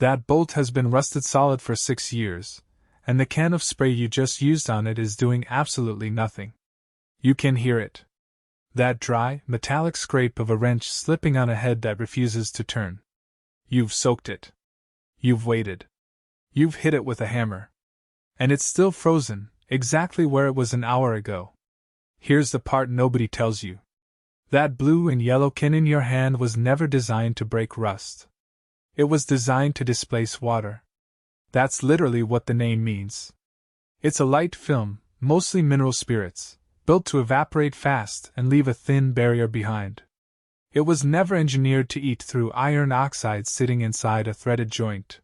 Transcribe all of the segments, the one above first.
That bolt has been rusted solid for 6 years, and the can of spray you just used on it is doing absolutely nothing. You can hear it. That dry, metallic scrape of a wrench slipping on a head that refuses to turn. You've soaked it. You've waited. You've hit it with a hammer. And it's still frozen, exactly where it was an hour ago. Here's the part nobody tells you. That blue and yellow can in your hand was never designed to break rust. It was designed to displace water. That's literally what the name means. It's a light film, mostly mineral spirits, built to evaporate fast and leave a thin barrier behind. It was never engineered to eat through iron oxide sitting inside a threaded joint.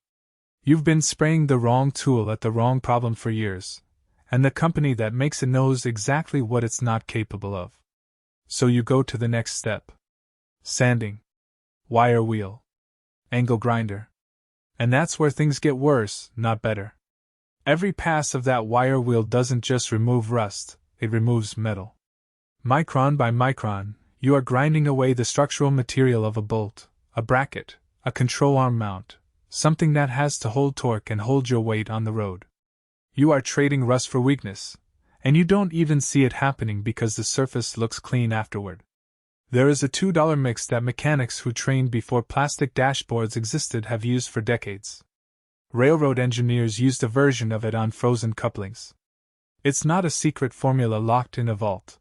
You've been spraying the wrong tool at the wrong problem for years, and the company that makes it knows exactly what it's not capable of. So you go to the next step. Sanding. Wire wheel. Angle grinder. And that's where things get worse, not better. Every pass of that wire wheel doesn't just remove rust, it removes metal. Micron by micron, you are grinding away the structural material of a bolt, a bracket, a control arm mount, something that has to hold torque and hold your weight on the road. You are trading rust for weakness, and you don't even see it happening because the surface looks clean afterward. There is a $2 mix that mechanics who trained before plastic dashboards existed have used for decades. Railroad engineers used a version of it on frozen couplings. It's not a secret formula locked in a vault.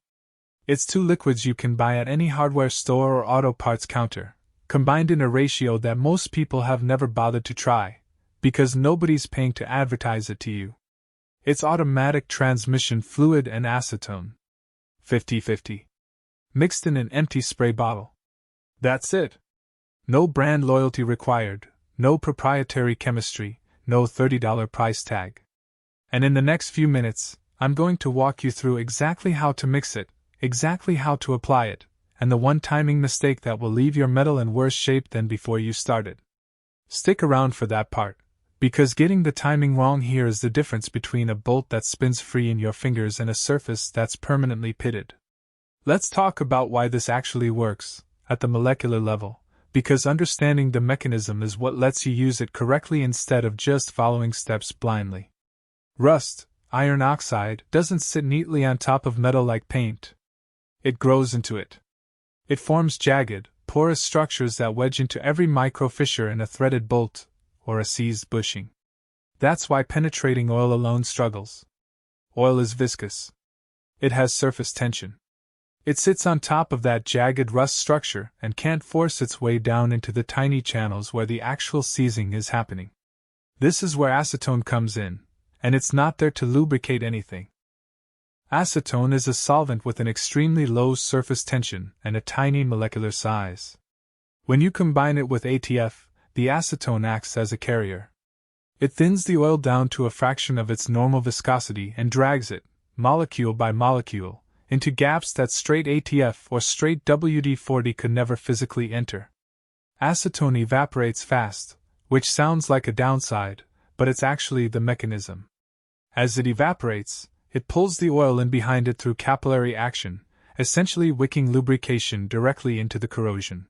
It's 2 liquids you can buy at any hardware store or auto parts counter, combined in a ratio that most people have never bothered to try, because nobody's paying to advertise it to you. It's automatic transmission fluid and acetone. 50-50. Mixed in an empty spray bottle. That's it. No brand loyalty required, no proprietary chemistry, no $30 price tag. And in the next few minutes, I'm going to walk you through exactly how to mix it, exactly how to apply it, and the one timing mistake that will leave your metal in worse shape than before you started. Stick around for that part, because getting the timing wrong here is the difference between a bolt that spins free in your fingers and a surface that's permanently pitted. Let's talk about why this actually works, at the molecular level, because understanding the mechanism is what lets you use it correctly instead of just following steps blindly. Rust, iron oxide, doesn't sit neatly on top of metal like paint. It grows into it. It forms jagged, porous structures that wedge into every micro fissure in a threaded bolt, or a seized bushing. That's why penetrating oil alone struggles. Oil is viscous. It has surface tension. It sits on top of that jagged rust structure and can't force its way down into the tiny channels where the actual seizing is happening. This is where acetone comes in, and it's not there to lubricate anything. Acetone is a solvent with an extremely low surface tension and a tiny molecular size. When you combine it with ATF, the acetone acts as a carrier. It thins the oil down to a fraction of its normal viscosity and drags it, molecule by molecule, into gaps that straight ATF or straight WD-40 could never physically enter. Acetone evaporates fast, which sounds like a downside, but it's actually the mechanism. As it evaporates, it pulls the oil in behind it through capillary action, essentially wicking lubrication directly into the corrosion.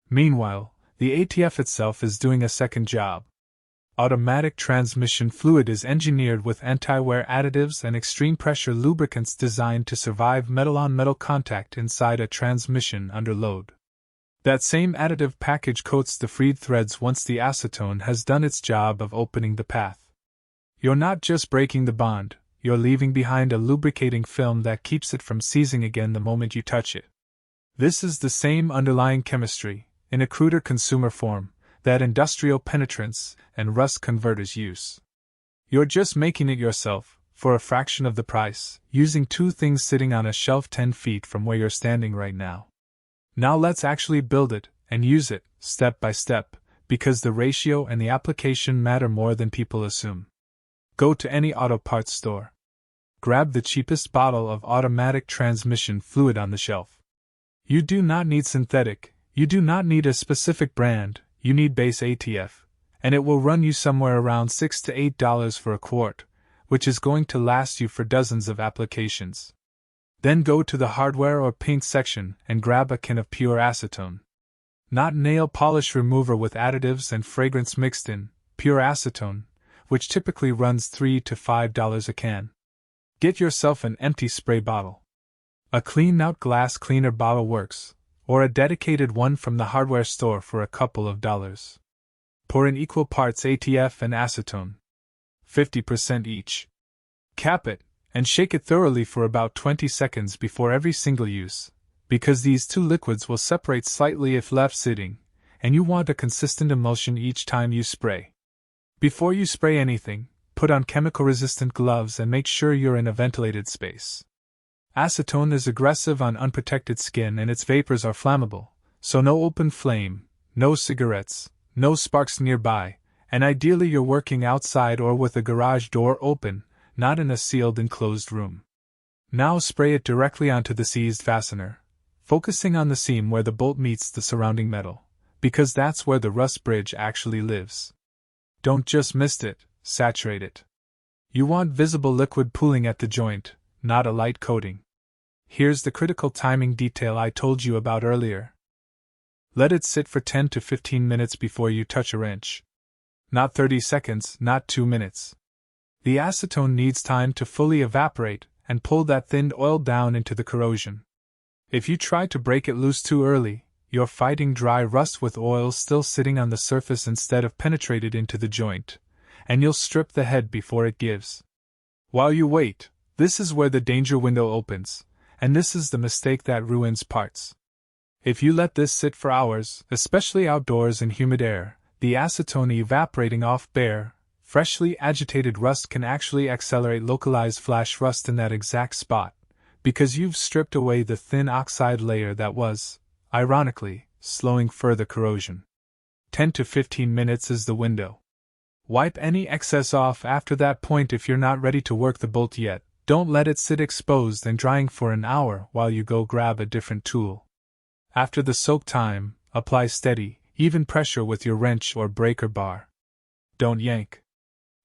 Meanwhile, the ATF itself is doing a second job. Automatic transmission fluid is engineered with anti-wear additives and extreme pressure lubricants designed to survive metal-on-metal contact inside a transmission under load. That same additive package coats the freed threads once the acetone has done its job of opening the path. You're not just breaking the bond, you're leaving behind a lubricating film that keeps it from seizing again the moment you touch it. This is the same underlying chemistry, in a cruder consumer form, that industrial penetrants and rust converters use. You're just making it yourself, for a fraction of the price, using 2 things sitting on a shelf 10 feet from where you're standing right now. Now let's actually build it, and use it, step by step, because the ratio and the application matter more than people assume. Go to any auto parts store. Grab the cheapest bottle of automatic transmission fluid on the shelf. You do not need synthetic, you do not need a specific brand, you need base ATF, and it will run you somewhere around $6 to $8 for a quart, which is going to last you for dozens of applications. Then go to the hardware or paint section and grab a can of pure acetone. Not nail polish remover with additives and fragrance mixed in, pure acetone, which typically runs $3 to $5 a can. Get yourself an empty spray bottle. A clean-out glass cleaner bottle works, or a dedicated one from the hardware store for a couple of dollars. Pour in equal parts ATF and acetone, 50% each. Cap it, and shake it thoroughly for about 20 seconds before every single use, because these two liquids will separate slightly if left sitting, and you want a consistent emulsion each time you spray. Before you spray anything, put on chemical-resistant gloves and make sure you're in a ventilated space. Acetone is aggressive on unprotected skin and its vapors are flammable, so no open flame, no cigarettes, no sparks nearby, and ideally you're working outside or with a garage door open, not in a sealed enclosed room. Now spray it directly onto the seized fastener, focusing on the seam where the bolt meets the surrounding metal, because that's where the rust bridge actually lives. Don't just mist it, saturate it. You want visible liquid pooling at the joint, not a light coating. Here's the critical timing detail I told you about earlier. Let it sit for 10 to 15 minutes before you touch a wrench. Not 30 seconds, not 2 minutes. The acetone needs time to fully evaporate and pull that thinned oil down into the corrosion. If you try to break it loose too early, you're fighting dry rust with oil still sitting on the surface instead of penetrated into the joint, and you'll strip the head before it gives. While you wait, this is where the danger window opens, and this is the mistake that ruins parts. If you let this sit for hours, especially outdoors in humid air, the acetone evaporating off bare, freshly agitated rust can actually accelerate localized flash rust in that exact spot, because you've stripped away the thin oxide layer that was, ironically, slowing further corrosion. 10 to 15 minutes is the window. Wipe any excess off after that point if you're not ready to work the bolt yet. Don't let it sit exposed and drying for an hour while you go grab a different tool. After the soak time, apply steady, even pressure with your wrench or breaker bar. Don't yank.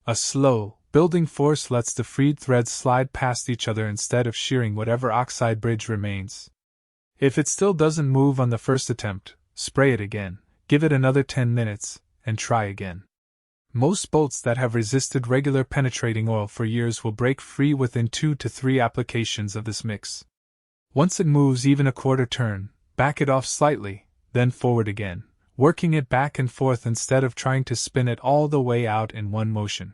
A slow, building force lets the freed threads slide past each other instead of shearing whatever oxide bridge remains. If it still doesn't move on the first attempt, spray it again, give it another 10 minutes, and try again. Most bolts that have resisted regular penetrating oil for years will break free within 2 to 3 applications of this mix. Once it moves even a quarter turn, back it off slightly, then forward again, working it back and forth instead of trying to spin it all the way out in one motion.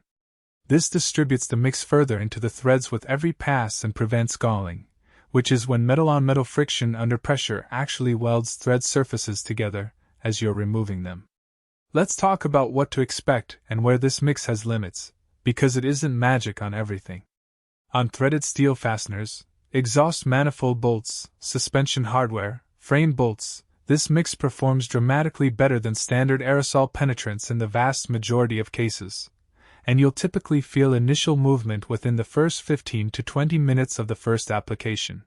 This distributes the mix further into the threads with every pass and prevents galling, which is when metal-on-metal friction under pressure actually welds thread surfaces together as you're removing them. Let's talk about what to expect and where this mix has limits, because it isn't magic on everything. On threaded steel fasteners, exhaust manifold bolts, suspension hardware, frame bolts, this mix performs dramatically better than standard aerosol penetrants in the vast majority of cases, and you'll typically feel initial movement within the first 15 to 20 minutes of the first application.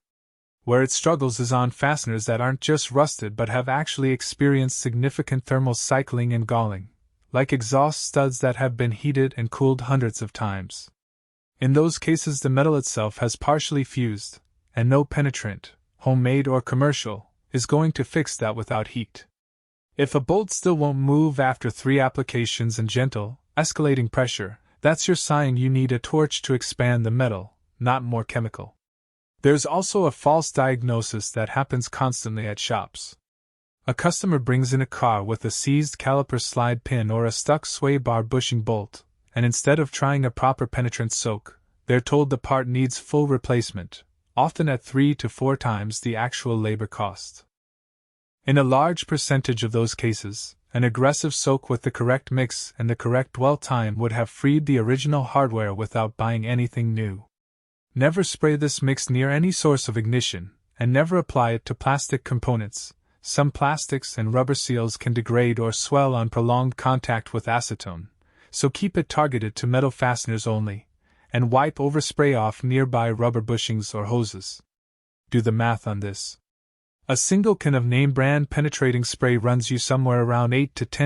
Where it struggles is on fasteners that aren't just rusted but have actually experienced significant thermal cycling and galling, like exhaust studs that have been heated and cooled hundreds of times. In those cases, the metal itself has partially fused, and no penetrant, homemade or commercial, is going to fix that without heat. If a bolt still won't move after 3 applications and gentle, escalating pressure, that's your sign you need a torch to expand the metal, not more chemical. There's also a false diagnosis that happens constantly at shops. A customer brings in a car with a seized caliper slide pin or a stuck sway bar bushing bolt, and instead of trying a proper penetrant soak, they're told the part needs full replacement, often at 3 to 4 times the actual labor cost. In a large percentage of those cases, an aggressive soak with the correct mix and the correct dwell time would have freed the original hardware without buying anything new. Never spray this mix near any source of ignition, and never apply it to plastic components. Some plastics and rubber seals can degrade or swell on prolonged contact with acetone, so keep it targeted to metal fasteners only, and wipe overspray off nearby rubber bushings or hoses. Do the math on this. A single can of name brand penetrating spray runs you somewhere around $8 to $10